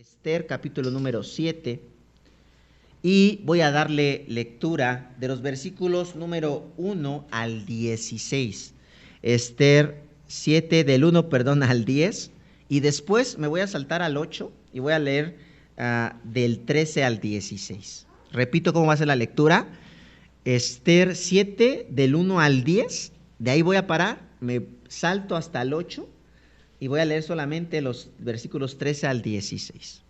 Esther, capítulo número 7, y voy a darle lectura de los versículos número 1 al 16. Esther 7, del 1, al 10, y después me voy a saltar al 8 y voy a leer del 13 al 16. Repito cómo va a ser la lectura. Esther 7, del 1 al 10, de ahí voy a parar, me salto hasta el 8 y voy a leer solamente los versículos 13 al 16.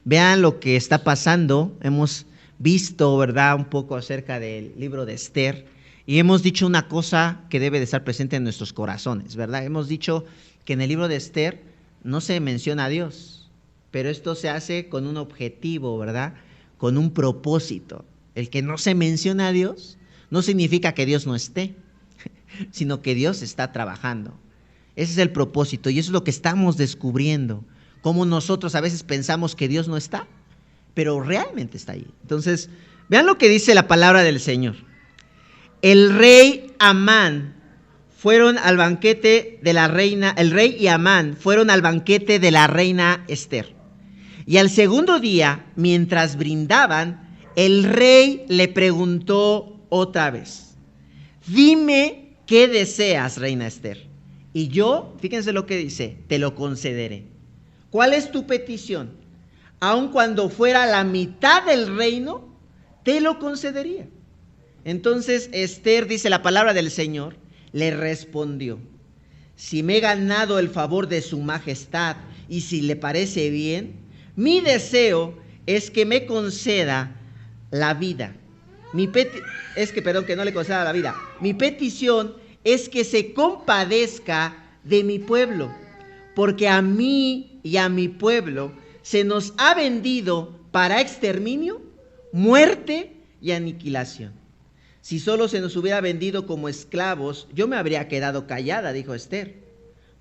Vean lo que está pasando. Hemos visto, ¿verdad?, un poco acerca del libro de Esther y hemos dicho una cosa que debe de estar presente en nuestros corazones, ¿verdad? Hemos dicho que en el libro de Esther no se menciona a Dios, pero esto se hace con un objetivo, ¿verdad?, con un propósito. El que no se menciona a Dios no significa que Dios no esté, sino que Dios está trabajando. Ese es el propósito y eso es lo que estamos descubriendo, cómo nosotros a veces pensamos que Dios no está, pero realmente está ahí. Entonces, vean lo que dice la palabra del Señor. El rey Amán fueron al banquete de la reina, el rey y Amán fueron al banquete de la reina Esther. Y al segundo día, mientras brindaban, el rey le preguntó otra vez: dime qué deseas, reina Esther, y yo, fíjense lo que dice, te lo concederé. ¿Cuál es tu petición? Aun cuando fuera la mitad del reino, te lo concedería. Entonces Esther, dice la palabra del Señor, le respondió: si me he ganado el favor de su majestad y si le parece bien, mi deseo es que me conceda la vida. Que no le conceda la vida. Mi petición es que se compadezca de mi pueblo, porque a mí y a mi pueblo se nos ha vendido para exterminio, muerte y aniquilación. Si solo se nos hubiera vendido como esclavos, yo me habría quedado callada, dijo Esther,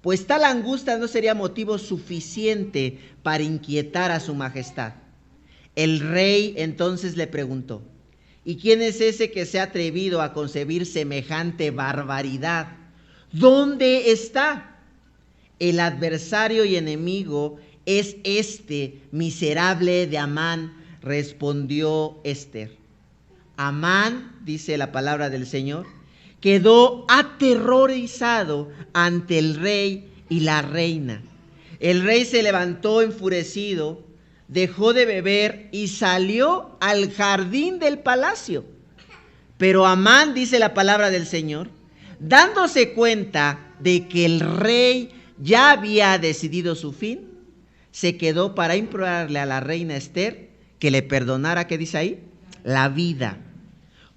pues tal angustia no sería motivo suficiente para inquietar a su majestad. El rey entonces le preguntó: ¿y quién es ese que se ha atrevido a concebir semejante barbaridad? ¿Dónde está? El adversario y enemigo es este miserable de Amán, respondió Esther. Amán, dice la palabra del Señor, quedó aterrorizado ante el rey y la reina. El rey se levantó enfurecido, dejó de beber y salió al jardín del palacio. Pero Amán, dice la palabra del Señor, dándose cuenta de que el rey ya había decidido su fin, se quedó para implorarle a la reina Esther que le perdonara, ¿qué dice ahí? La vida.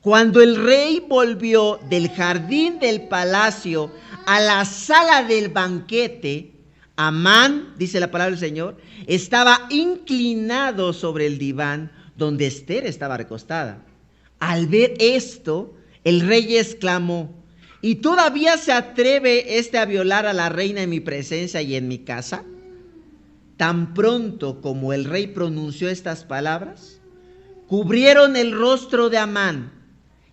Cuando el rey volvió del jardín del palacio a la sala del banquete, Amán, dice la palabra del Señor, estaba inclinado sobre el diván donde Esther estaba recostada. Al ver esto, el rey exclamó: ¿y todavía se atreve a violar a la reina en mi presencia y en mi casa? Tan pronto como el rey pronunció estas palabras, cubrieron el rostro de Amán,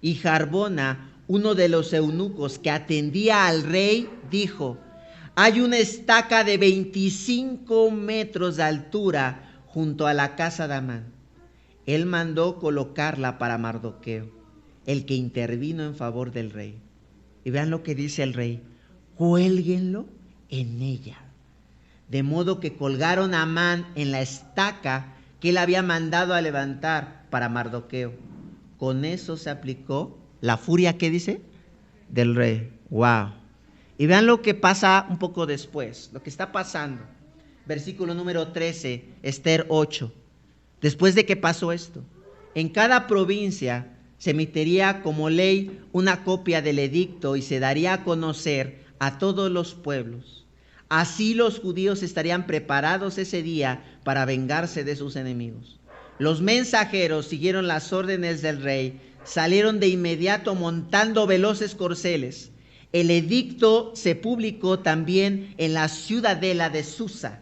y Jarbona, uno de los eunucos que atendía al rey, dijo: hay una estaca de 25 metros de altura junto a la casa de Amán. Él mandó colocarla para Mardoqueo, el que intervino en favor del rey. Y vean lo que dice el rey: cuélguenlo en ella. De modo que colgaron a Amán en la estaca que él había mandado a levantar para Mardoqueo. Con eso se aplicó la furia, ¿qué dice?, del rey. ¡Wow! Y vean lo que pasa un poco después, lo que está pasando. Versículo número 13, Esther 8. Después de que pasó esto, en cada provincia se emitiría como ley una copia del edicto y se daría a conocer a todos los pueblos. Así los judíos estarían preparados ese día para vengarse de sus enemigos. Los mensajeros siguieron las órdenes del rey, salieron de inmediato montando veloces corceles. El edicto se publicó también en la ciudadela de Susa.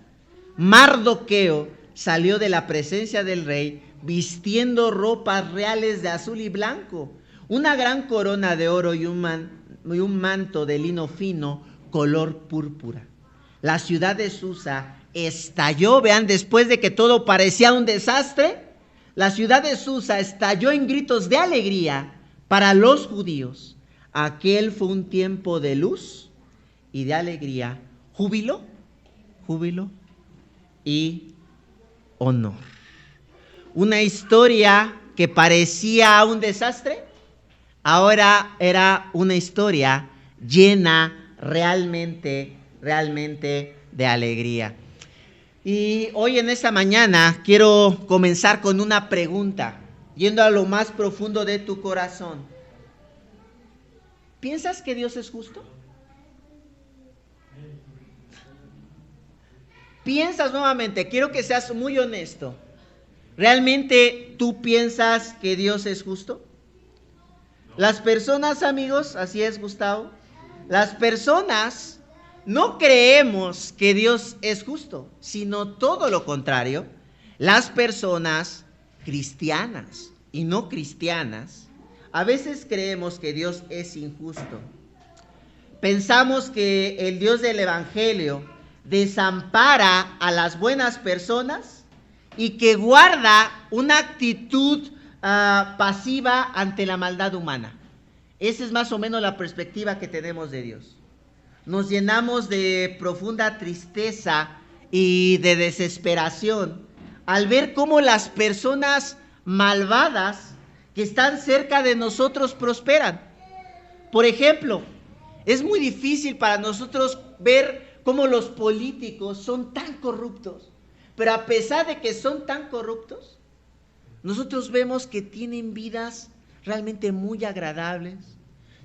Mardoqueo salió de la presencia del rey vistiendo ropas reales de azul y blanco, una gran corona de oro y un manto de lino fino color púrpura. la ciudad de Susa estalló. Vean, después de que todo parecía un desastre, la ciudad de Susa estalló en gritos de alegría para los judíos. Aquel fue un tiempo de luz y de alegría, júbilo y honor. Una historia que parecía un desastre, ahora era una historia llena realmente de alegría. Y hoy en esta mañana quiero comenzar con una pregunta, yendo a lo más profundo de tu corazón. ¿Piensas que Dios es justo? Piensas nuevamente, quiero que seas muy honesto. ¿Realmente tú piensas que Dios es justo? Las personas, amigos, así es, Gustavo, las personas no creemos que Dios es justo, sino todo lo contrario. Las personas cristianas y no cristianas, a veces creemos que Dios es injusto. Pensamos que el Dios del Evangelio desampara a las buenas personas y que guarda una actitud pasiva ante la maldad humana. Esa es más o menos la perspectiva que tenemos de Dios. Nos llenamos de profunda tristeza y de desesperación al ver cómo las personas malvadas que están cerca de nosotros prosperan. Por ejemplo, es muy difícil para nosotros ver cómo los políticos son tan corruptos, pero a pesar de que son tan corruptos, nosotros vemos que tienen vidas realmente muy agradables,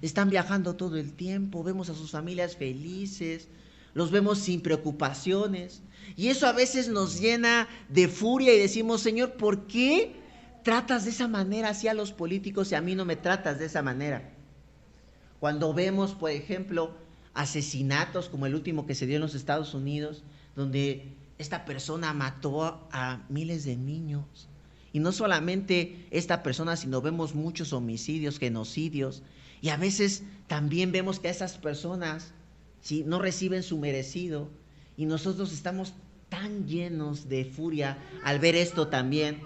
están viajando todo el tiempo, vemos a sus familias felices, los vemos sin preocupaciones, y eso a veces nos llena de furia y decimos, Señor, ¿por qué tratas de esa manera así a los políticos y a mí no me tratas de esa manera? Cuando vemos, por ejemplo, asesinatos como el último que se dio en los Estados Unidos, donde esta persona mató a miles de niños. Y no solamente esta persona, sino vemos muchos homicidios, genocidios. Y a veces también vemos que esas personas, ¿sí?, no reciben su merecido. Y nosotros estamos tan llenos de furia al ver esto también.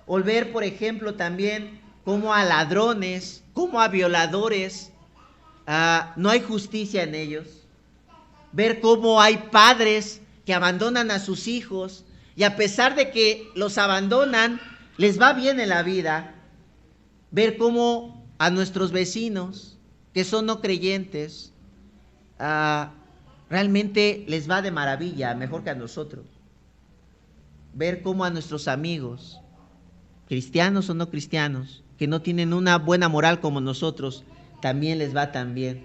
O ver, por ejemplo, también cómo a ladrones, cómo a violadores, no hay justicia en ellos. Ver cómo hay padres que abandonan a sus hijos y a pesar de que los abandonan, les va bien en la vida. Ver cómo a nuestros vecinos que son no creyentes, realmente les va de maravilla, mejor que a nosotros. Ver cómo a nuestros amigos, cristianos o no cristianos, que no tienen una buena moral como nosotros, también les va tan bien.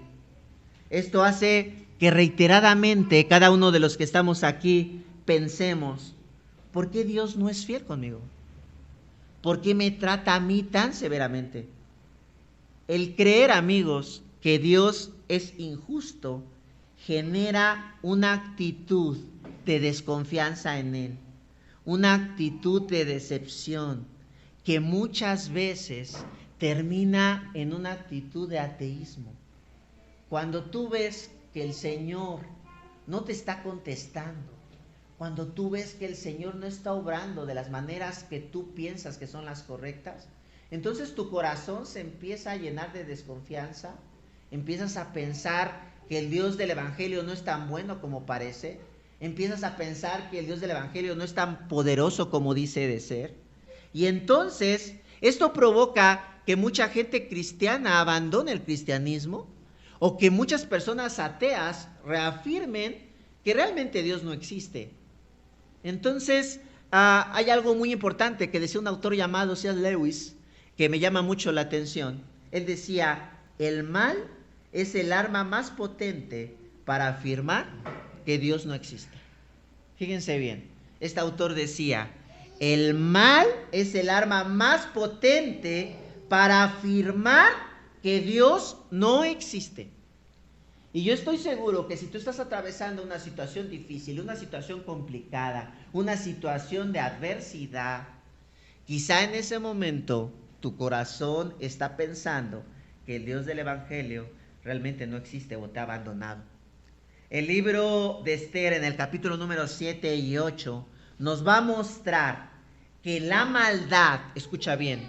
Esto hace que reiteradamente cada uno de los que estamos aquí pensemos, ¿por qué Dios no es fiel conmigo? ¿Por qué me trata a mí tan severamente? El creer, amigos, que Dios es injusto genera una actitud de desconfianza en Él, una actitud de decepción que muchas veces termina en una actitud de ateísmo. Cuando tú ves que el Señor no te está contestando, cuando tú ves que el Señor no está obrando de las maneras que tú piensas que son las correctas, entonces tu corazón se empieza a llenar de desconfianza, empiezas a pensar que el Dios del Evangelio no es tan bueno como parece, empiezas a pensar que el Dios del Evangelio no es tan poderoso como dice de ser, y entonces esto provoca que mucha gente cristiana abandone el cristianismo, o que muchas personas ateas reafirmen que realmente Dios no existe. Entonces, hay algo muy importante que decía un autor llamado C.S. Lewis, que me llama mucho la atención. Él decía, el mal es el arma más potente para afirmar que Dios no existe. Fíjense bien, este autor decía, el mal es el arma más potente para afirmar que Dios no existe. Y yo estoy seguro que si tú estás atravesando una situación difícil, una situación complicada, una situación de adversidad, quizá en ese momento tu corazón está pensando que el Dios del Evangelio realmente no existe o te ha abandonado. El libro de Esther en el capítulo número 7 y 8 nos va a mostrar que la maldad, escucha bien,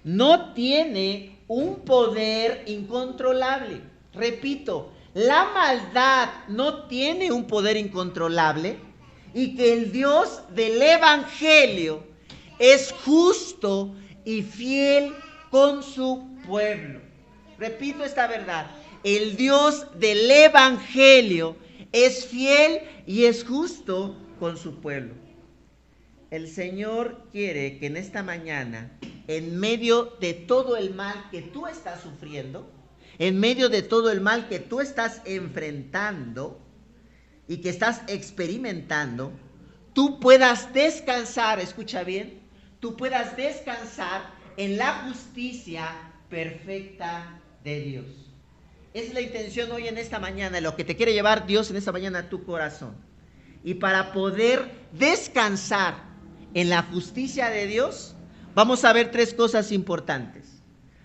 no tiene un poder incontrolable. Repito, la maldad no tiene un poder incontrolable y que el Dios del Evangelio es justo y fiel con su pueblo. Repito esta verdad, el Dios del Evangelio es fiel y es justo con su pueblo. El Señor quiere que en esta mañana, en medio de todo el mal que tú estás sufriendo, en medio de todo el mal que tú estás enfrentando y que estás experimentando, tú puedas descansar, escucha bien, tú puedas descansar en la justicia perfecta de Dios. Es la intención hoy en esta mañana, lo que te quiere llevar Dios en esta mañana a tu corazón. Y para poder descansar en la justicia de Dios, vamos a ver tres cosas importantes.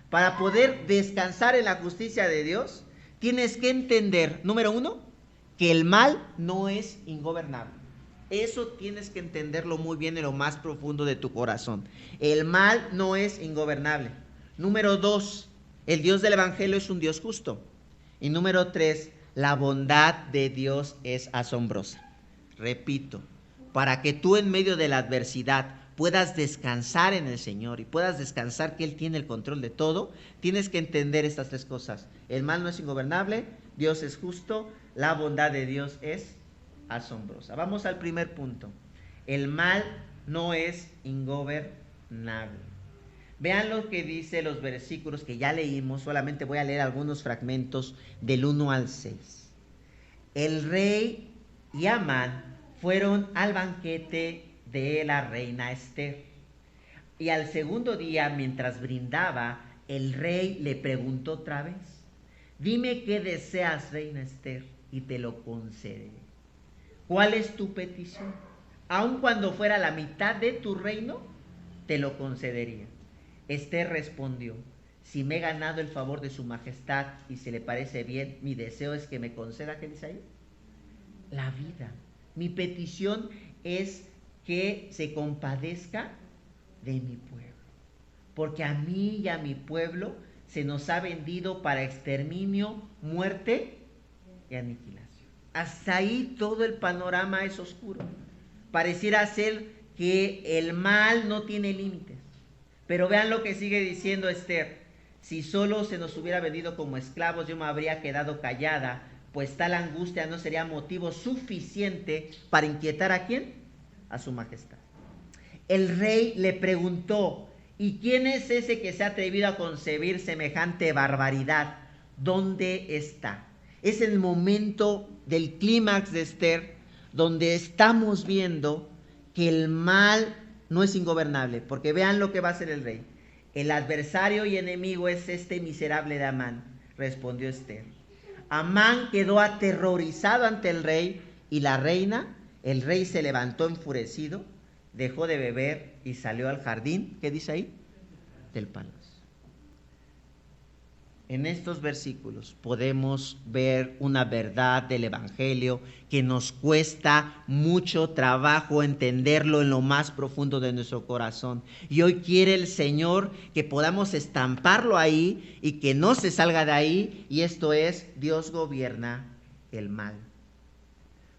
Para poder descansar en la justicia de Dios, tienes que entender, número uno, que el mal no es ingobernable. Eso tienes que entenderlo muy bien en lo más profundo de tu corazón. El mal no es ingobernable. Número dos, el Dios del Evangelio es un Dios justo. Y número tres, la bondad de Dios es asombrosa. Repito, para que tú en medio de la adversidad puedas descansar en el Señor y puedas descansar que Él tiene el control de todo, tienes que entender estas tres cosas. El mal no es ingobernable, Dios es justo, la bondad de Dios es asombrosa. Vamos al primer punto. El mal no es ingobernable. Vean lo que dice los versículos que ya leímos, solamente voy a leer algunos fragmentos del 1 al 6. El rey y Amán fueron al banquete de la reina Esther. Y al segundo día, mientras brindaba, el rey le preguntó otra vez: dime qué deseas, reina Esther, y te lo concederé. ¿Cuál es tu petición? Aun cuando fuera la mitad de tu reino, te lo concedería. Esther respondió: si me he ganado el favor de su majestad y se le parece bien, mi deseo es que me conceda, ¿qué dice ahí? La vida. Mi petición es que se compadezca de mi pueblo, porque a mí y a mi pueblo se nos ha vendido para exterminio, muerte y aniquilación. Hasta ahí todo el panorama es oscuro. Pareciera ser que el mal no tiene límites. Pero vean lo que sigue diciendo Esther: si solo se nos hubiera vendido como esclavos, yo me habría quedado callada, pues tal angustia no sería motivo suficiente para inquietar ¿a quién? A su majestad. El rey le preguntó: ¿y quién es ese que se ha atrevido a concebir semejante barbaridad? ¿Dónde está? Es el momento del clímax de Esther, donde estamos viendo que el mal no es ingobernable, porque vean lo que va a hacer el rey. El adversario y enemigo es este miserable de Amán, respondió Esther. Amán quedó aterrorizado ante el rey y la reina. El rey se levantó enfurecido, dejó de beber y salió al jardín, ¿qué dice ahí? Del palacio. En estos versículos podemos ver una verdad del Evangelio que nos cuesta mucho trabajo entenderlo en lo más profundo de nuestro corazón. Y hoy quiere el Señor que podamos estamparlo ahí y que no se salga de ahí. Y esto es: Dios gobierna el mal.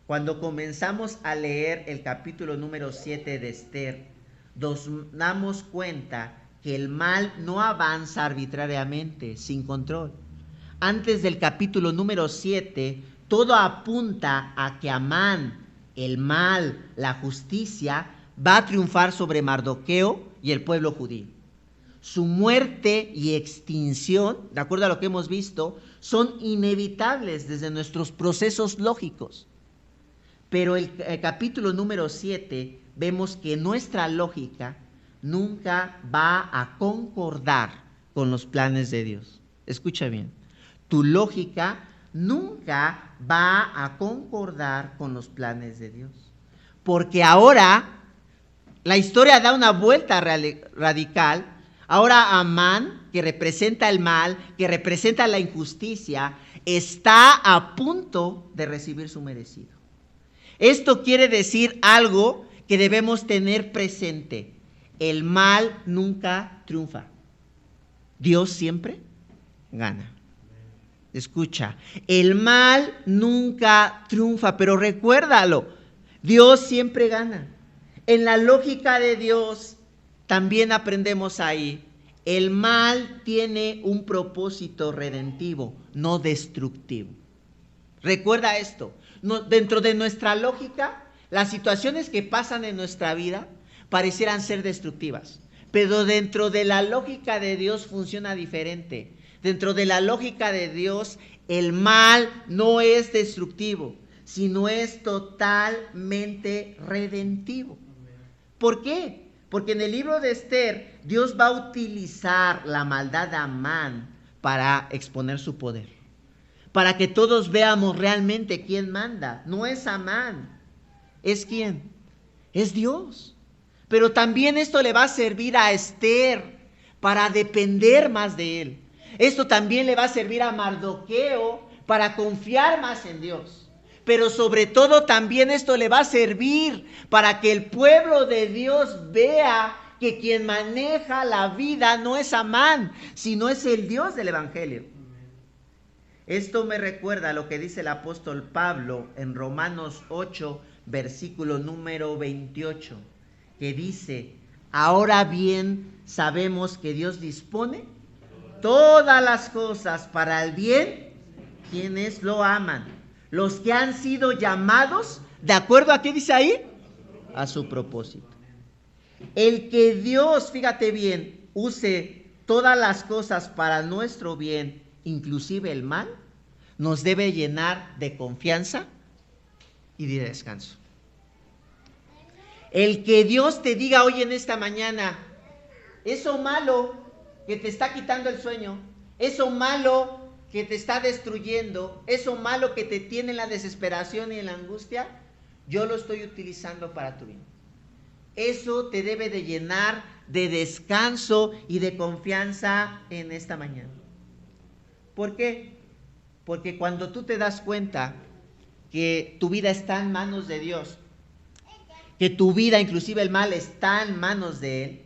Cuando comenzamos a leer el capítulo número 7 de Esther, nos damos cuenta que el mal no avanza arbitrariamente, sin control. Antes del capítulo número 7, todo apunta a que Amán, el mal, la justicia, va a triunfar sobre Mardoqueo y el pueblo judío. Su muerte y extinción, de acuerdo a lo que hemos visto, son inevitables desde nuestros procesos lógicos. Pero el capítulo número 7, vemos que nuestra lógica nunca va a concordar con los planes de Dios. Escucha bien, tu lógica nunca va a concordar con los planes de Dios. Porque ahora la historia da una vuelta radical. Ahora Amán, que representa el mal, que representa la injusticia, está a punto de recibir su merecido. Esto quiere decir algo que debemos tener presente. El mal nunca triunfa. Dios siempre gana. Escucha, el mal nunca triunfa, pero recuérdalo, Dios siempre gana. En la lógica de Dios también aprendemos ahí, el mal tiene un propósito redentivo, no destructivo. Recuerda esto, dentro de nuestra lógica, las situaciones que pasan en nuestra vida parecieran ser destructivas, pero dentro de la lógica de Dios funciona diferente. Dentro de la lógica de Dios, el mal no es destructivo, sino es totalmente redentivo. ¿Por qué? Porque en el libro de Esther, Dios va a utilizar la maldad de Amán para exponer su poder. Para que todos veamos realmente quién manda. No es Amán, ¿es quién? Es Dios. Pero también esto le va a servir a Esther para depender más de él. Esto también le va a servir a Mardoqueo para confiar más en Dios. Pero sobre todo también esto le va a servir para que el pueblo de Dios vea que quien maneja la vida no es Amán, sino es el Dios del Evangelio. Esto me recuerda a lo que dice el apóstol Pablo en Romanos 8, versículo número 28, que dice, ahora bien sabemos que Dios dispone todas las cosas para el bien, quienes lo aman, los que han sido llamados, ¿de acuerdo a qué dice ahí? A su propósito. El que Dios, fíjate bien, use todas las cosas para nuestro bien, inclusive el mal, nos debe llenar de confianza y de descanso. El que Dios te diga hoy en esta mañana, eso malo que te está quitando el sueño, eso malo que te está destruyendo, eso malo que te tiene en la desesperación y en la angustia, yo lo estoy utilizando para tu bien. Eso te debe de llenar de descanso y de confianza en esta mañana. ¿Por qué? Porque cuando tú te das cuenta que tu vida está en manos de Dios, que tu vida, inclusive el mal, está en manos de Él,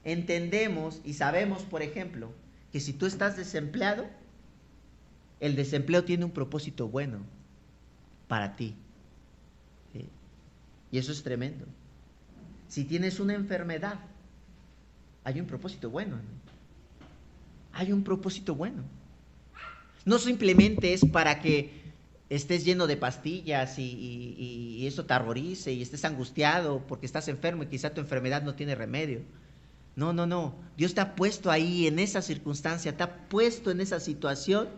entendemos y sabemos, por ejemplo, que si tú estás desempleado, el desempleo tiene un propósito bueno para ti. ¿Sí? Y eso es tremendo. Si tienes una enfermedad, hay un propósito bueno, ¿no? Hay un propósito bueno. No simplemente es para que estés lleno de pastillas y eso te horrorice y estés angustiado porque estás enfermo y quizá tu enfermedad no tiene remedio. No. Dios te ha puesto ahí en esa circunstancia, te ha puesto en esa situación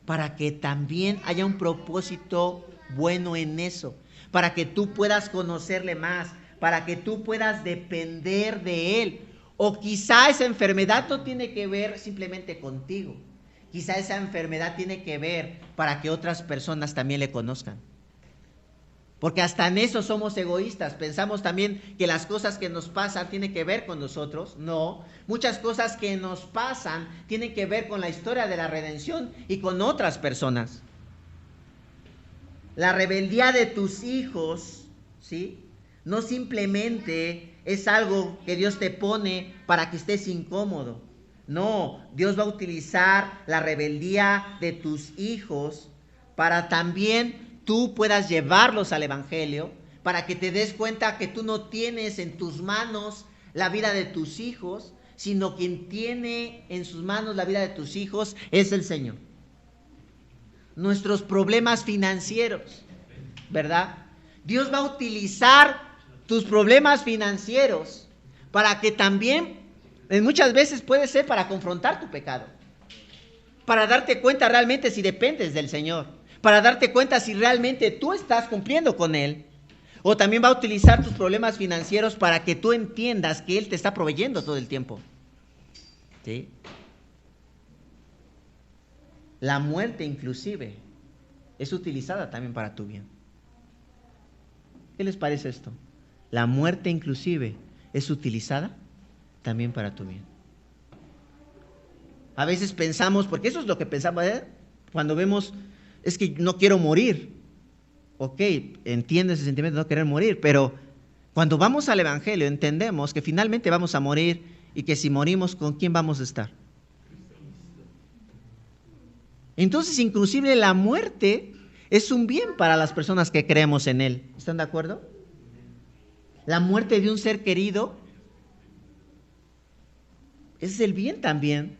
para que también haya un propósito bueno en eso, para que tú puedas conocerle más, para que tú puedas depender de Él. O quizá esa enfermedad no tiene que ver simplemente contigo. Quizá esa enfermedad tiene que ver para que otras personas también le conozcan. Porque hasta en eso somos egoístas. Pensamos también que las cosas que nos pasan tienen que ver con nosotros. No, muchas cosas que nos pasan tienen que ver con la historia de la redención y con otras personas. La rebeldía de tus hijos, ¿sí? No simplemente es algo que Dios te pone para que estés incómodo. No, Dios va a utilizar la rebeldía de tus hijos para también tú puedas llevarlos al Evangelio, para que te des cuenta que tú no tienes en tus manos la vida de tus hijos, sino quien tiene en sus manos la vida de tus hijos es el Señor. Nuestros problemas financieros, ¿verdad? Dios va a utilizar tus problemas financieros para que también, muchas veces puede ser para confrontar tu pecado, para darte cuenta realmente si dependes del Señor, para darte cuenta si realmente tú estás cumpliendo con Él. O también va a utilizar tus problemas financieros para que tú entiendas que Él te está proveyendo todo el tiempo. ¿Sí? La muerte inclusive es utilizada también para tu bien. ¿Qué les parece esto? La muerte inclusive es utilizada también para tu bien. A veces pensamos, porque eso es lo que pensamos, Cuando vemos, es que no quiero morir. Ok, entiendo ese sentimiento de no querer morir, pero cuando vamos al Evangelio entendemos que finalmente vamos a morir y que si morimos, ¿con quién vamos a estar? Entonces, inclusive la muerte es un bien para las personas que creemos en Él. ¿Están de acuerdo? La muerte de un ser querido es el bien también.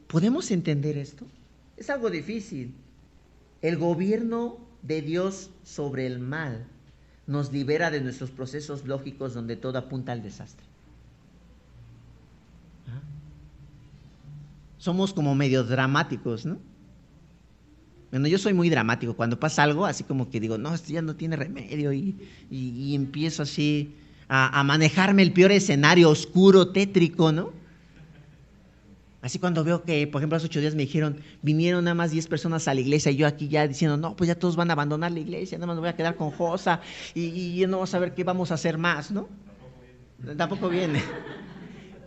¿Podemos entender esto? Es algo difícil. El gobierno de Dios sobre el mal nos libera de nuestros procesos lógicos donde todo apunta al desastre. Somos como medio dramáticos, ¿no? Bueno, yo soy muy dramático. Cuando pasa algo, así como que digo, no, esto ya no tiene remedio y empiezo así a manejarme el peor escenario oscuro, tétrico, ¿no? Así cuando veo que, por ejemplo, hace 8 días me dijeron, vinieron nada más 10 personas a la iglesia y yo aquí ya diciendo, no, pues ya todos van a abandonar la iglesia, nada más me voy a quedar con Josa y no vamos a ver qué vamos a hacer más, ¿no? Tampoco viene.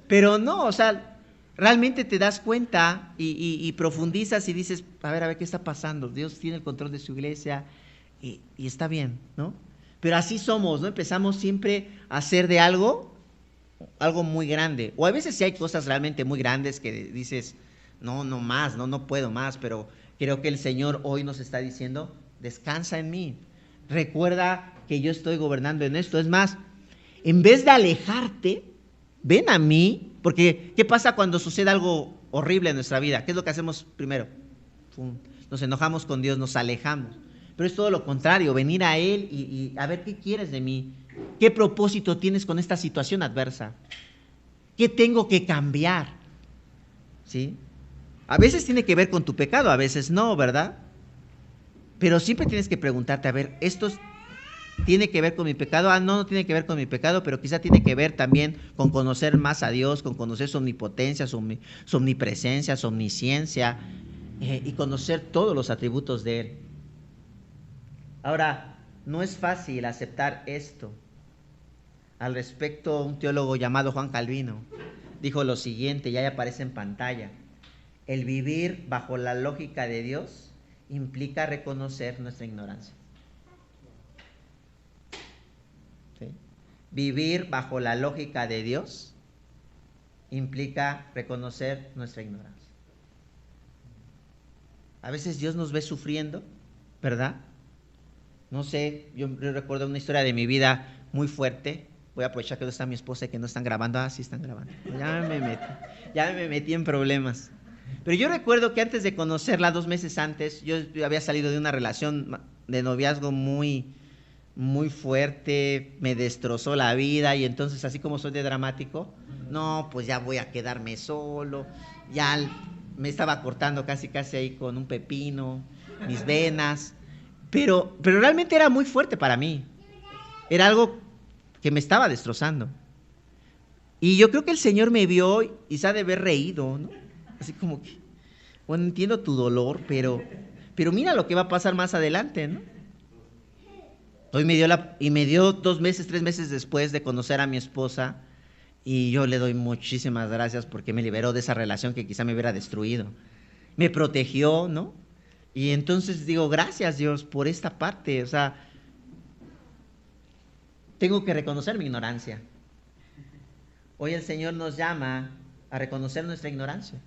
Pero no, o sea, realmente te das cuenta y profundizas y dices, a ver, ¿qué está pasando? Dios tiene el control de su iglesia y está bien, ¿no? Pero así somos, ¿no? Empezamos siempre a hacer de algo muy grande. O a veces sí hay cosas realmente muy grandes que dices, no más, no puedo más, pero creo que el Señor hoy nos está diciendo, descansa en mí. Recuerda que yo estoy gobernando en esto. Es más, en vez de alejarte, ven a mí, porque ¿qué pasa cuando sucede algo horrible en nuestra vida? ¿Qué es lo que hacemos primero? Nos enojamos con Dios, nos alejamos. Pero es todo lo contrario, venir a Él y a ver qué quieres de mí. ¿Qué propósito tienes con esta situación adversa? ¿Qué tengo que cambiar? ¿Sí? A veces tiene que ver con tu pecado, a veces no, ¿verdad? Pero siempre tienes que preguntarte, a ver, ¿esto tiene que ver con mi pecado? No tiene que ver con mi pecado, pero quizá tiene que ver también con conocer más a Dios, con conocer su omnipotencia, su omnipresencia, su omnisciencia y conocer todos los atributos de Él. Ahora, no es fácil aceptar esto. Al respecto, un teólogo llamado Juan Calvino dijo lo siguiente, y ahí aparece en pantalla: el vivir bajo la lógica de Dios implica reconocer nuestra ignorancia. ¿Sí? Vivir bajo la lógica de Dios implica reconocer nuestra ignorancia. A veces Dios nos ve sufriendo, ¿verdad? No sé, yo recuerdo una historia de mi vida muy fuerte. Voy a aprovechar que no está mi esposa y que no están grabando. Sí están grabando. Ya me metí en problemas. Pero yo recuerdo que antes de conocerla, 2 meses antes, yo había salido de una relación de noviazgo muy, muy fuerte, me destrozó la vida y entonces, así como soy de dramático, no, pues ya voy a quedarme solo. Ya me estaba cortando casi ahí con un pepino, mis venas. Pero realmente era muy fuerte para mí. Era algo que me estaba destrozando. Y yo creo que el Señor me vio y se ha de haber reído, ¿no? Así como que, bueno, entiendo tu dolor, pero mira lo que va a pasar más adelante, ¿no? Hoy me dio 2 meses, 3 meses después de conocer a mi esposa, y yo le doy muchísimas gracias porque me liberó de esa relación que quizá me hubiera destruido. Me protegió, ¿no? Y entonces digo, gracias Dios por esta parte, o sea, tengo que reconocer mi ignorancia. Hoy el Señor nos llama a reconocer nuestra ignorancia.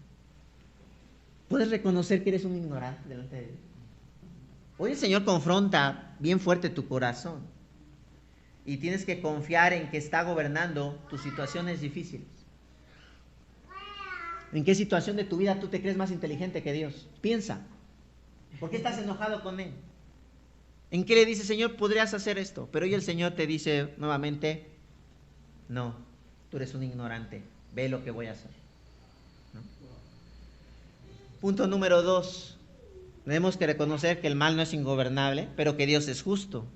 ¿Puedes reconocer que eres un ignorante delante de Dios? Hoy el Señor confronta bien fuerte tu corazón y tienes que confiar en que está gobernando tus situaciones difíciles. ¿En qué situación de tu vida tú te crees más inteligente que Dios? Piensa. ¿Por qué estás enojado con Él? ¿En qué le dices, Señor, podrías hacer esto? Pero hoy el Señor te dice nuevamente, no, tú eres un ignorante, ve lo que voy a hacer. ¿No? Punto número 2, tenemos que reconocer que el mal no es ingobernable, pero que Dios es justo.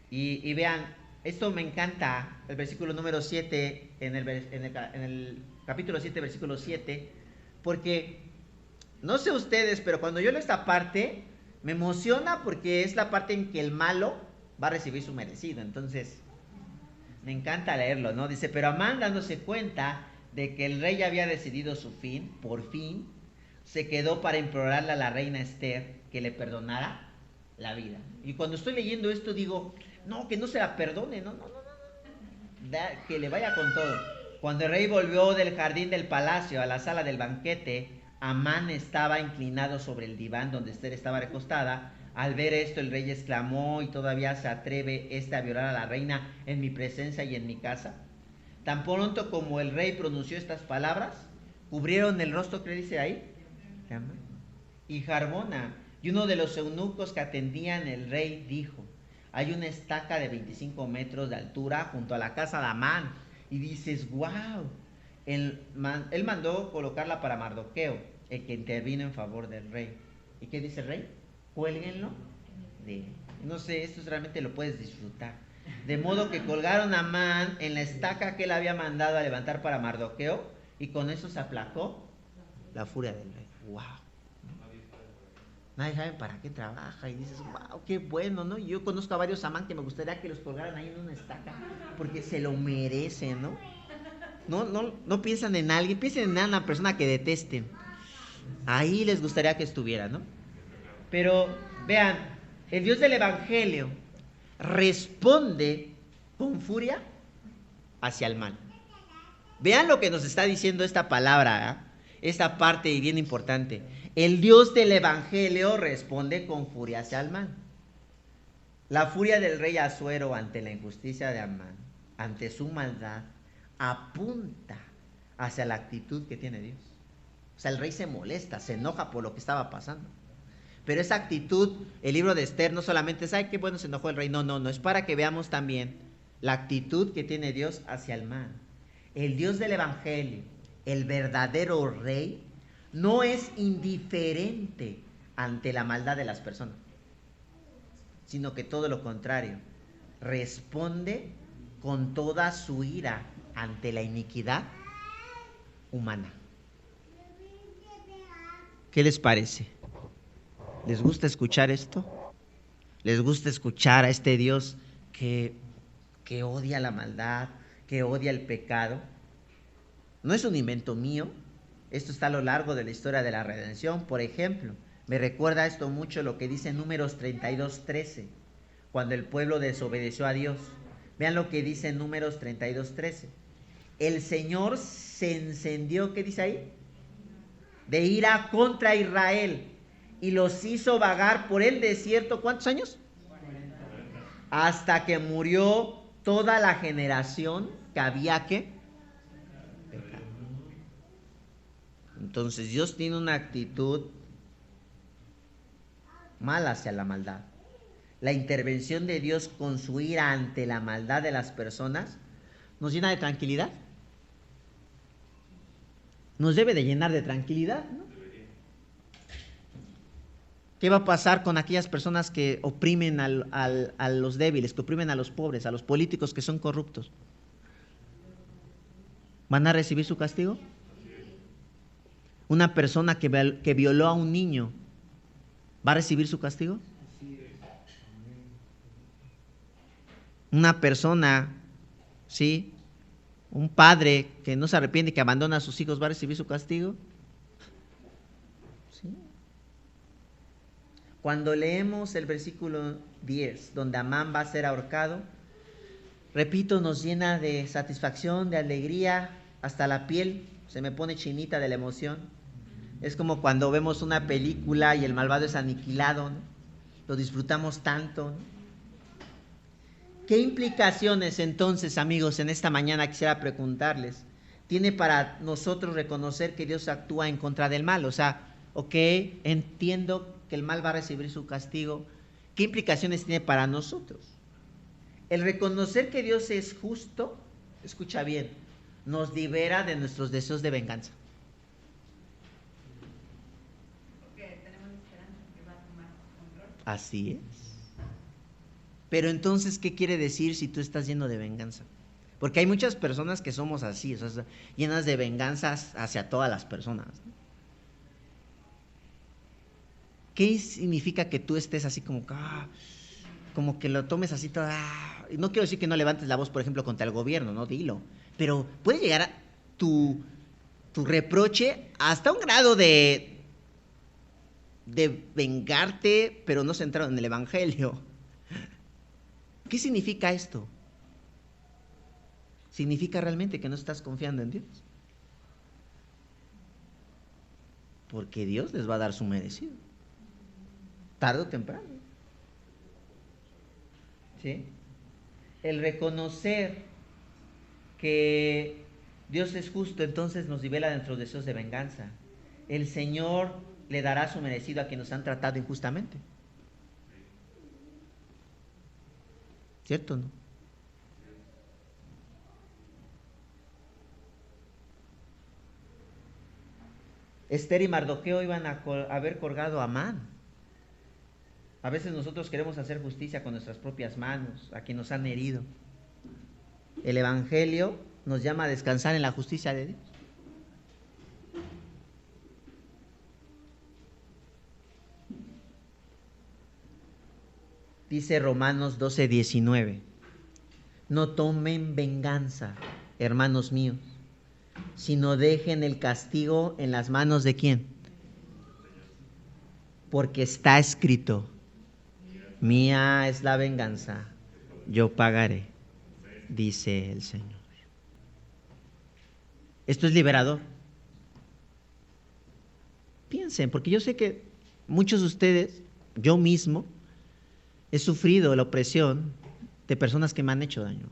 Y vean, esto me encanta, el versículo número 7, en el capítulo 7, versículo 7, porque no sé ustedes, pero cuando yo leo esta parte, me emociona porque es la parte en que el malo va a recibir su merecido. Entonces, me encanta leerlo, ¿no? Dice, pero Amán, dándose cuenta de que el rey ya había decidido su fin, por fin, se quedó para implorarle a la reina Esther que le perdonara la vida. Y cuando estoy leyendo esto digo, no, que no se la perdone, no, que le vaya con todo. Cuando el rey volvió del jardín del palacio a la sala del banquete, Amán estaba inclinado sobre el diván donde Esther estaba recostada. Al ver esto, el rey exclamó, ¿y todavía se atreve a violar a la reina en mi presencia y en mi casa? Tan pronto como el rey pronunció estas palabras, cubrieron el rostro, ¿qué dice ahí? Y Jarbona, y uno de los eunucos que atendían el rey, dijo, hay una estaca de 25 metros de altura junto a la casa de Amán. Y dices, wow. Él mandó colocarla para Mardoqueo, el que intervino en favor del rey. ¿Y qué dice el rey? Cuélguenlo. No sé, esto realmente lo puedes disfrutar. De modo que colgaron a Amán en la estaca que él había mandado a levantar para Mardoqueo, y con eso se aplacó la furia del rey. Wow. Nadie sabe para qué trabaja y dices, wow, qué bueno, ¿no? Yo conozco a varios Amán que me gustaría que los colgaran ahí en una estaca, porque se lo merecen, ¿no? No piensan en alguien, piensen en una persona que detesten. Ahí les gustaría que estuviera, ¿no? Pero vean, el Dios del Evangelio responde con furia hacia el mal. Vean lo que nos está diciendo esta palabra, esta parte bien importante. El Dios del Evangelio responde con furia hacia el mal. La furia del rey Asuero ante la injusticia de Amán, ante su maldad, apunta hacia la actitud que tiene Dios. O sea, el rey se molesta, se enoja por lo que estaba pasando. Pero esa actitud, el libro de Esther no solamente es, ay, qué bueno se enojó el rey. No, es para que veamos también la actitud que tiene Dios hacia el mal. El Dios del Evangelio, el verdadero rey, no es indiferente ante la maldad de las personas, sino que todo lo contrario, responde con toda su ira ante la iniquidad humana. ¿Qué les parece? ¿Les gusta escuchar esto? ¿Les gusta escuchar a este Dios que odia la maldad, que odia el pecado? No es un invento mío. Esto está a lo largo de la historia de la redención. Por ejemplo, me recuerda esto mucho lo que dice Números 32:13, cuando el pueblo desobedeció a Dios. Vean lo que dice Números 32:13. El Señor se encendió, ¿qué dice ahí? De ira contra Israel y los hizo vagar por el desierto, ¿cuántos años? 40. Hasta que murió toda la generación que había que pecar. Entonces Dios tiene una actitud mala hacia la maldad. La intervención de Dios con su ira ante la maldad de las personas nos llena de tranquilidad. Nos debe de llenar de tranquilidad, ¿no? ¿Qué va a pasar con aquellas personas que oprimen a los débiles, que oprimen a los pobres, a los políticos que son corruptos? ¿Van a recibir su castigo? ¿Una persona que violó a un niño va a recibir su castigo? Una persona, ¿sí? Un padre que no se arrepiente, que abandona a sus hijos, ¿va a recibir su castigo? ¿Sí? Cuando leemos el versículo 10, donde Amán va a ser ahorcado, repito, nos llena de satisfacción, de alegría, hasta la piel se me pone chinita de la emoción. Es como cuando vemos una película y el malvado es aniquilado, ¿no? Lo disfrutamos tanto, ¿no? ¿Qué implicaciones entonces, amigos, en esta mañana quisiera preguntarles, tiene para nosotros reconocer que Dios actúa en contra del mal? O sea, ok, entiendo que el mal va a recibir su castigo. ¿Qué implicaciones tiene para nosotros? El reconocer que Dios es justo, escucha bien, nos libera de nuestros deseos de venganza. Porque tenemos esperanza que va a tomar control. Así es. Pero entonces, ¿qué quiere decir si tú estás lleno de venganza? Porque hay muchas personas que somos así, o sea, llenas de venganzas hacia todas las personas, ¿no? ¿Qué significa que tú estés así como que lo tomes así todo? Y no quiero decir que no levantes la voz, por ejemplo, contra el gobierno, no, dilo. Pero puede llegar a tu reproche hasta un grado de de vengarte, pero no centrado en el Evangelio. ¿Qué significa esto? Significa realmente que no estás confiando en Dios. Porque Dios les va a dar su merecido. Tarde o temprano. ¿Sí? El reconocer que Dios es justo, entonces nos nivela de nuestros deseos de venganza. El Señor le dará su merecido a quienes nos han tratado injustamente. ¿Cierto o no? Esther y Mardoqueo iban a haber colgado a Amán. A veces nosotros queremos hacer justicia con nuestras propias manos, a quien nos han herido. El Evangelio nos llama a descansar en la justicia de Dios. Dice Romanos 12:19, no tomen venganza, hermanos míos, sino dejen el castigo en las manos de ¿quién? Porque está escrito, mía es la venganza, yo pagaré, dice el Señor. Esto es liberador. Piensen, porque yo sé que muchos de ustedes, yo mismo, he sufrido la opresión de personas que me han hecho daño.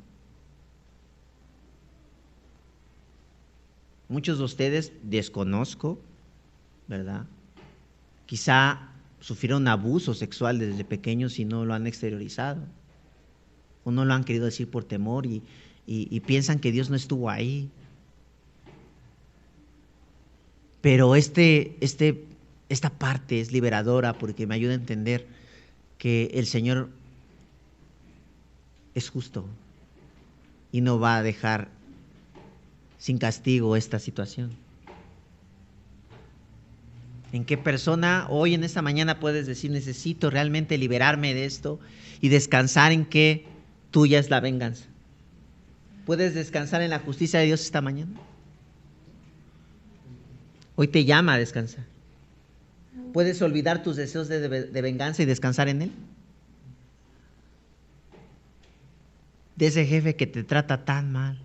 Muchos de ustedes desconozco, ¿verdad? Quizá sufrieron abuso sexual desde pequeños y no lo han exteriorizado. O no lo han querido decir por temor y piensan que Dios no estuvo ahí. Pero esta parte es liberadora porque me ayuda a entender que el Señor es justo y no va a dejar sin castigo esta situación. ¿En qué persona hoy en esta mañana puedes decir necesito realmente liberarme de esto y descansar en que tuya es la venganza? ¿Puedes descansar en la justicia de Dios esta mañana? Hoy te llama a descansar. ¿Puedes olvidar tus deseos de venganza y descansar en Él? De ese jefe que te trata tan mal,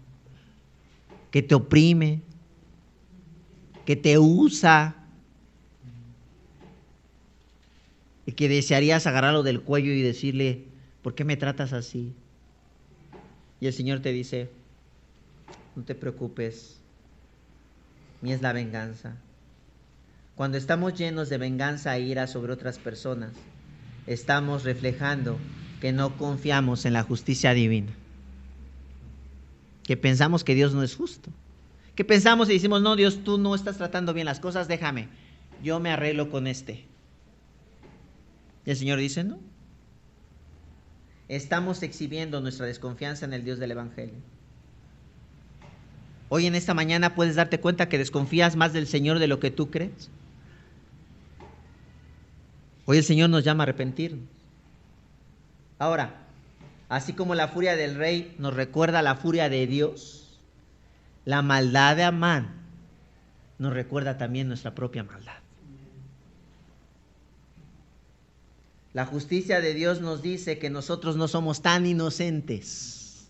que te oprime, que te usa, y que desearías agarrarlo del cuello y decirle, ¿por qué me tratas así? Y el Señor te dice, no te preocupes, mía es la venganza. Cuando estamos llenos de venganza e ira sobre otras personas, estamos reflejando que no confiamos en la justicia divina, que pensamos que Dios no es justo, que pensamos y decimos, no, Dios, tú no estás tratando bien las cosas, déjame, yo me arreglo con este. Y el Señor dice, no, estamos exhibiendo nuestra desconfianza en el Dios del Evangelio. Hoy en esta mañana puedes darte cuenta que desconfías más del Señor de lo que tú crees. Hoy el Señor nos llama a arrepentirnos. Ahora, así como la furia del rey nos recuerda la furia de Dios, la maldad de Amán nos recuerda también nuestra propia maldad. La justicia de Dios nos dice que nosotros no somos tan inocentes,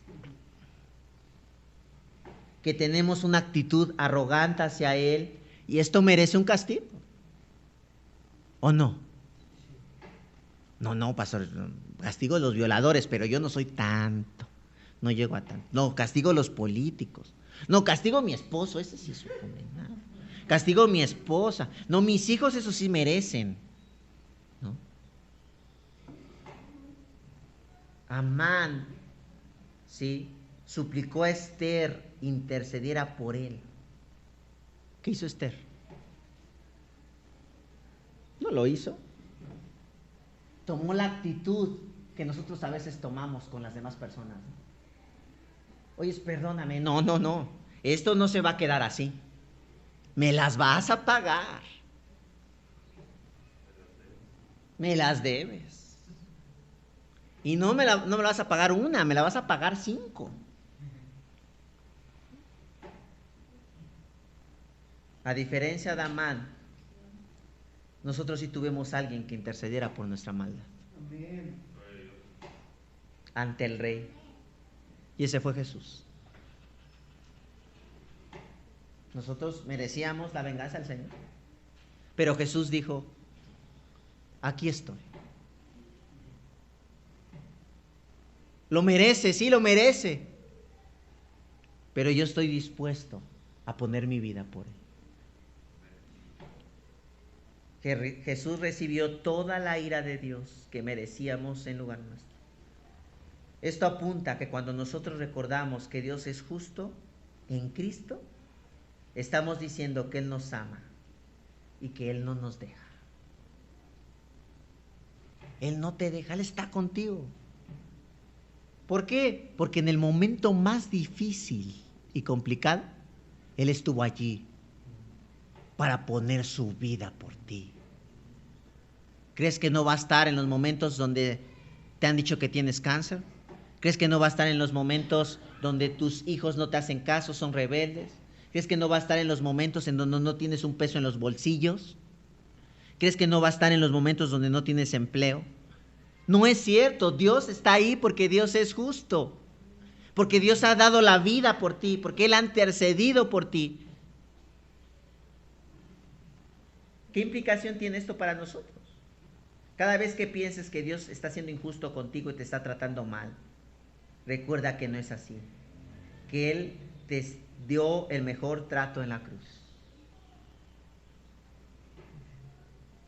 que tenemos una actitud arrogante hacia Él y esto merece un castigo. ¿O no? No, pastor, castigo a los violadores, pero yo no soy tanto, no llego a tanto. No, castigo a los políticos. No, castigo a mi esposo, ese sí es su condenado. Castigo a mi esposa. No, mis hijos, eso sí merecen. ¿No? Amán, ¿sí?, suplicó a Esther intercediera por él. ¿Qué hizo Esther? No lo hizo. Tomó la actitud que nosotros a veces tomamos con las demás personas. Oye, perdóname, no, esto no se va a quedar así. Me las vas a pagar. Me las debes. Y no me la vas a pagar una, me la vas a pagar 5. A diferencia de Amán, nosotros sí tuvimos a alguien que intercediera por nuestra maldad. Amén. Ante el Rey. Y ese fue Jesús. Nosotros merecíamos la venganza del Señor. Pero Jesús dijo, aquí estoy. Lo merece, sí lo merece. Pero yo estoy dispuesto a poner mi vida por él. Jesús recibió toda la ira de Dios que merecíamos en lugar nuestro. Esto apunta a que cuando nosotros recordamos que Dios es justo en Cristo, estamos diciendo que Él nos ama y que Él no nos deja. Él no te deja, Él está contigo. ¿Por qué? Porque en el momento más difícil y complicado, Él estuvo allí para poner su vida por ti. ¿Crees que no va a estar en los momentos donde te han dicho que tienes cáncer? ¿Crees que no va a estar en los momentos donde tus hijos no te hacen caso, son rebeldes? ¿Crees que no va a estar en los momentos en donde no tienes un peso en los bolsillos? ¿Crees que no va a estar en los momentos donde no tienes empleo? No es cierto, Dios está ahí porque Dios es justo, porque Dios ha dado la vida por ti, porque Él ha intercedido por ti. ¿Qué implicación tiene esto para nosotros? Cada vez que pienses que Dios está siendo injusto contigo y te está tratando mal, recuerda que no es así, que Él te dio el mejor trato en la cruz,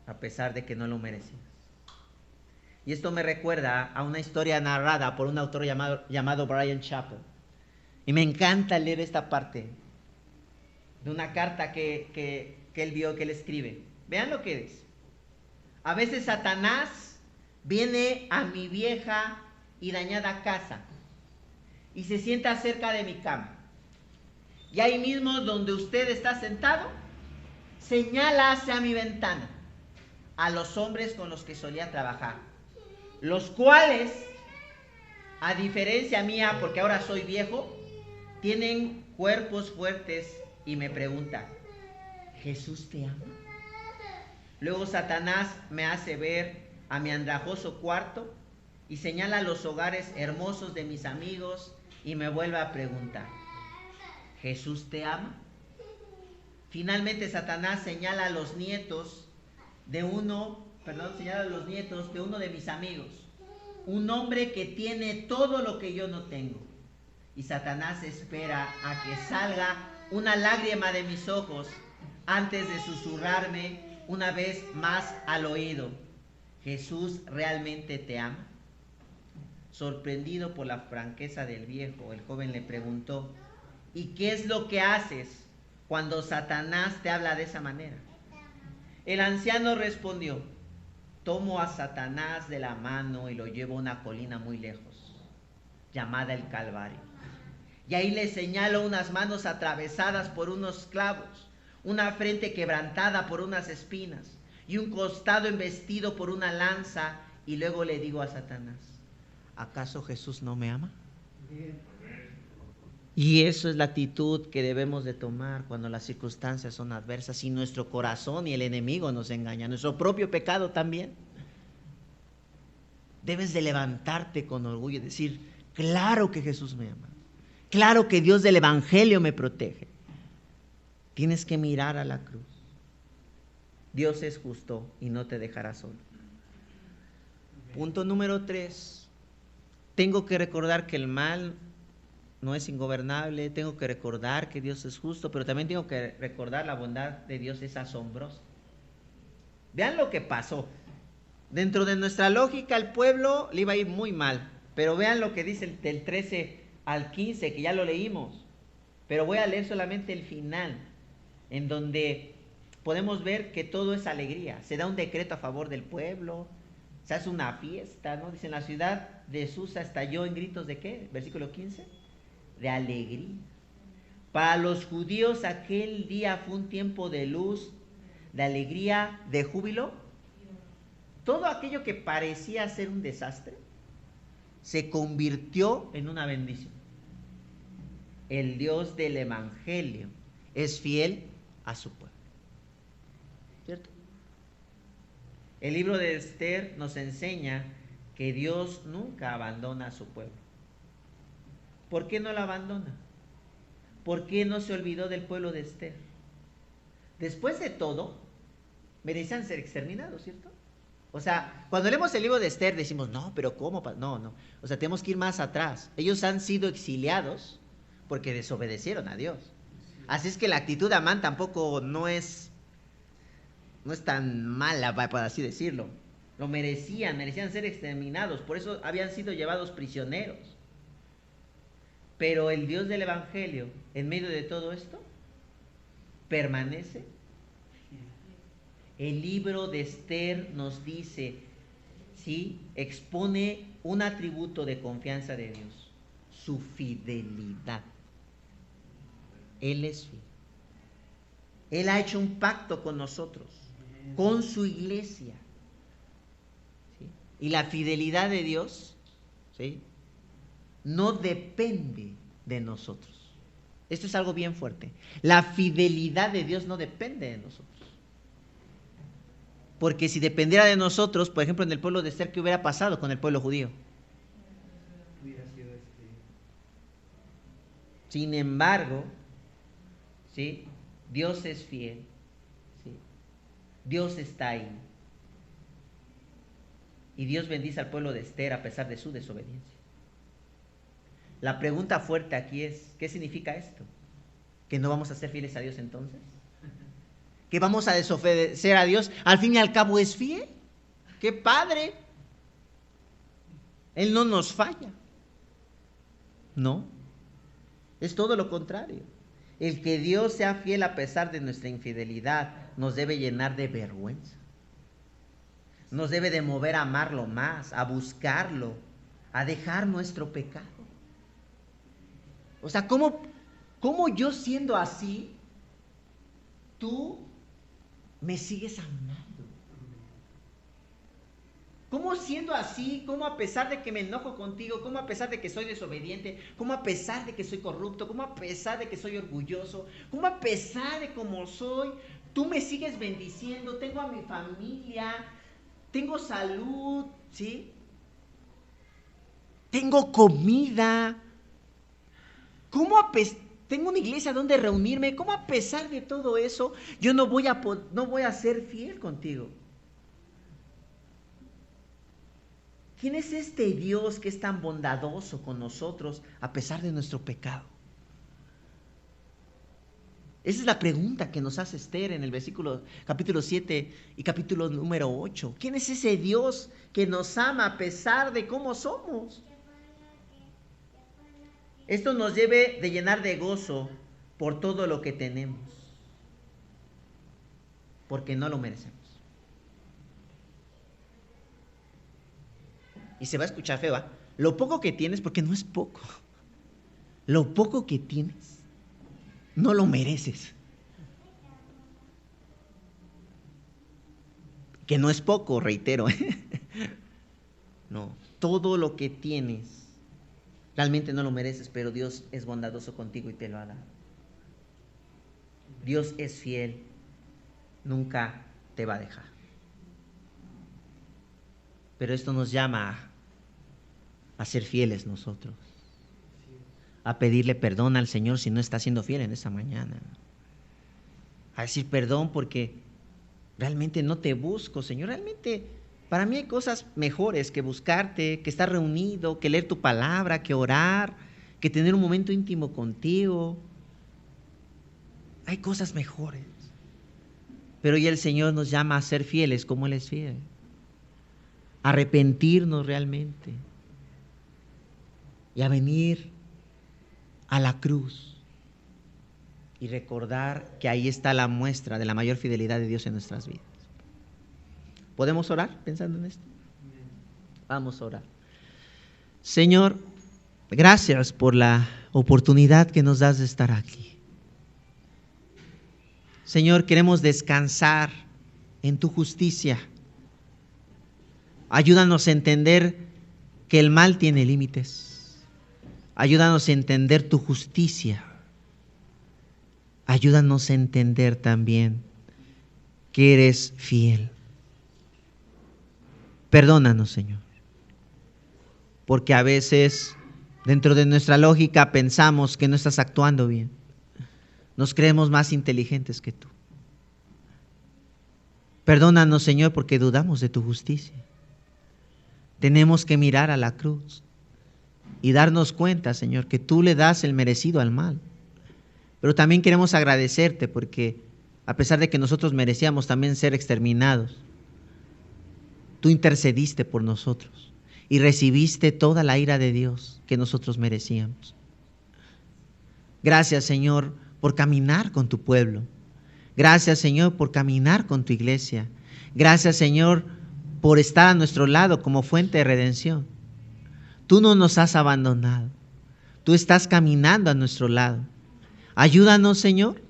a pesar de que no lo merecías. Y esto me recuerda a una historia narrada por un autor llamado Bryan Chapell. Y me encanta leer esta parte de una carta que él vio, que él escribe. Vean lo que dice. A veces Satanás viene a mi vieja y dañada casa y se sienta cerca de mi cama. Y ahí mismo donde usted está sentado, señala hacia mi ventana a los hombres con los que solía trabajar, los cuales, a diferencia mía, porque ahora soy viejo, tienen cuerpos fuertes y me pregunta, ¿Jesús te ama? Luego Satanás me hace ver a mi andrajoso cuarto y señala los hogares hermosos de mis amigos y me vuelve a preguntar, ¿Jesús te ama? Finalmente Satanás señala a los nietos de uno de mis amigos, un hombre que tiene todo lo que yo no tengo. Y Satanás espera a que salga una lágrima de mis ojos antes de susurrarme una vez más al oído, ¿Jesús realmente te ama? Sorprendido por la franqueza del viejo, el joven le preguntó, ¿y qué es lo que haces cuando Satanás te habla de esa manera? El anciano respondió, tomo a Satanás de la mano y lo llevo a una colina muy lejos, llamada el Calvario. Y ahí le señalo unas manos atravesadas por unos clavos, una frente quebrantada por unas espinas y un costado embestido por una lanza. Y luego le digo a Satanás, ¿acaso Jesús no me ama? Bien. Y eso es la actitud que debemos de tomar cuando las circunstancias son adversas y nuestro corazón y el enemigo nos engaña, nuestro propio pecado también. Debes de levantarte con orgullo y decir, claro que Jesús me ama, claro que Dios del Evangelio me protege. Tienes que mirar a la cruz. Dios es justo y no te dejará solo. Punto número 3. Tengo que recordar que el mal no es ingobernable, tengo que recordar que Dios es justo, pero también tengo que recordar la bondad de Dios es asombrosa. Vean lo que pasó. Dentro de nuestra lógica, el pueblo le iba a ir muy mal, pero vean lo que dice del 13 al 15, que ya lo leímos, pero voy a leer solamente el final, en donde podemos ver que todo es alegría. Se da un decreto a favor del pueblo, se hace una fiesta, ¿no? Dice, en la ciudad de Susa estalló en gritos de ¿qué? Versículo 15. De alegría. Para los judíos aquel día fue un tiempo de luz, de alegría, de júbilo. Todo aquello que parecía ser un desastre se convirtió en una bendición. El Dios del Evangelio es fiel a su pueblo. ¿Cierto? El libro de Esther nos enseña que Dios nunca abandona a su pueblo. ¿Por qué no lo abandona? ¿Por qué no se olvidó del pueblo de Esther? Después de todo, merecían ser exterminados, ¿cierto? O sea, cuando leemos el libro de Esther decimos, no, pero ¿cómo? No, no. O sea, tenemos que ir más atrás. Ellos han sido exiliados porque desobedecieron a Dios. Así es que la actitud de Amán tampoco no es tan mala, para así decirlo. Lo merecían ser exterminados. Por eso habían sido llevados prisioneros. Pero el Dios del Evangelio, en medio de todo esto, permanece. El libro de Esther nos dice, ¿sí? Expone un atributo de confianza de Dios, su fidelidad. Él es fiel. Él ha hecho un pacto con nosotros, con su iglesia. ¿Sí? Y la fidelidad de Dios, ¿sí?, no depende de nosotros. Esto es algo bien fuerte. La fidelidad de Dios no depende de nosotros. Porque si dependiera de nosotros, por ejemplo, en el pueblo de Esther, ¿qué hubiera pasado con el pueblo judío? Sin embargo, ¿sí?, Dios es fiel. ¿Sí? Dios está ahí. Y Dios bendice al pueblo de Esther a pesar de su desobediencia. La pregunta fuerte aquí es, ¿qué significa esto? ¿Que no vamos a ser fieles a Dios entonces? ¿Que vamos a desobedecer a Dios? Al fin y al cabo es fiel. ¡Qué padre! Él no nos falla. No, es todo lo contrario. El que Dios sea fiel a pesar de nuestra infidelidad nos debe llenar de vergüenza. Nos debe de mover a amarlo más, a buscarlo, a dejar nuestro pecado. O sea, ¿cómo yo siendo así, tú me sigues amando? ¿Cómo siendo así, cómo a pesar de que me enojo contigo, cómo a pesar de que soy desobediente, cómo a pesar de que soy corrupto, cómo a pesar de que soy orgulloso, cómo a pesar de cómo soy, tú me sigues bendiciendo, tengo a mi familia, tengo salud, ¿sí? Tengo comida. ¿Cómo tengo una iglesia donde reunirme? ¿Cómo a pesar de todo eso yo no voy a ser fiel contigo? ¿Quién es este Dios que es tan bondadoso con nosotros a pesar de nuestro pecado? Esa es la pregunta que nos hace Esther en el capítulo 7 y capítulo número 8. ¿Quién es ese Dios que nos ama a pesar de cómo somos? Esto nos debe de llenar de gozo por todo lo que tenemos, porque no lo merecemos. Y se va a escuchar feo, ¿eh? Lo poco que tienes, porque no es poco, lo poco que tienes, no lo mereces. Que no es poco, reitero. No, todo lo que tienes realmente no lo mereces, pero Dios es bondadoso contigo y te lo ha dado. Dios es fiel, nunca te va a dejar. Pero esto nos llama a ser fieles nosotros, a pedirle perdón al Señor si no está siendo fiel en esta mañana, a decir perdón porque realmente no te busco, Señor. Realmente para mí hay cosas mejores que buscarte, que estar reunido, que leer tu palabra, que orar, que tener un momento íntimo contigo. Hay cosas mejores. Pero ya el Señor nos llama a ser fieles como Él es fiel. Arrepentirnos realmente. Y a venir a la cruz. Y recordar que ahí está la muestra de la mayor fidelidad de Dios en nuestras vidas. ¿Podemos orar pensando en esto? Vamos a orar. Señor, gracias por la oportunidad que nos das de estar aquí. Señor, queremos descansar en tu justicia. Ayúdanos a entender que el mal tiene límites. Ayúdanos a entender tu justicia. Ayúdanos a entender también que eres fiel. Perdónanos, Señor, porque a veces dentro de nuestra lógica pensamos que no estás actuando bien. Nos creemos más inteligentes que tú. Perdónanos, Señor, porque dudamos de tu justicia. Tenemos que mirar a la cruz y darnos cuenta, Señor, que tú le das el merecido al mal. Pero también queremos agradecerte porque a pesar de que nosotros merecíamos también ser exterminados, tú intercediste por nosotros y recibiste toda la ira de Dios que nosotros merecíamos. Gracias, Señor, por caminar con tu pueblo. Gracias, Señor, por caminar con tu iglesia. Gracias, Señor, por estar a nuestro lado como fuente de redención. Tú no nos has abandonado. Tú estás caminando a nuestro lado. Ayúdanos, Señor,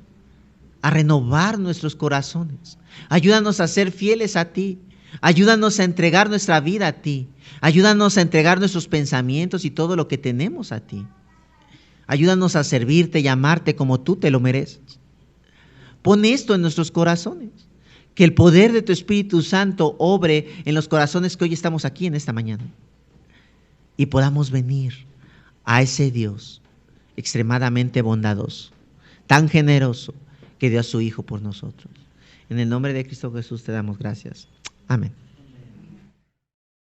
a renovar nuestros corazones. Ayúdanos a ser fieles a ti. Ayúdanos a entregar nuestra vida a ti. Ayúdanos a entregar nuestros pensamientos y todo lo que tenemos a ti. Ayúdanos a servirte y amarte como tú te lo mereces. Pon esto en nuestros corazones. Que el poder de tu Espíritu Santo obre en los corazones que hoy estamos aquí en esta mañana. Y podamos venir a ese Dios extremadamente bondadoso, tan generoso, que dio a su Hijo por nosotros. En el nombre de Cristo Jesús te damos gracias. Amén.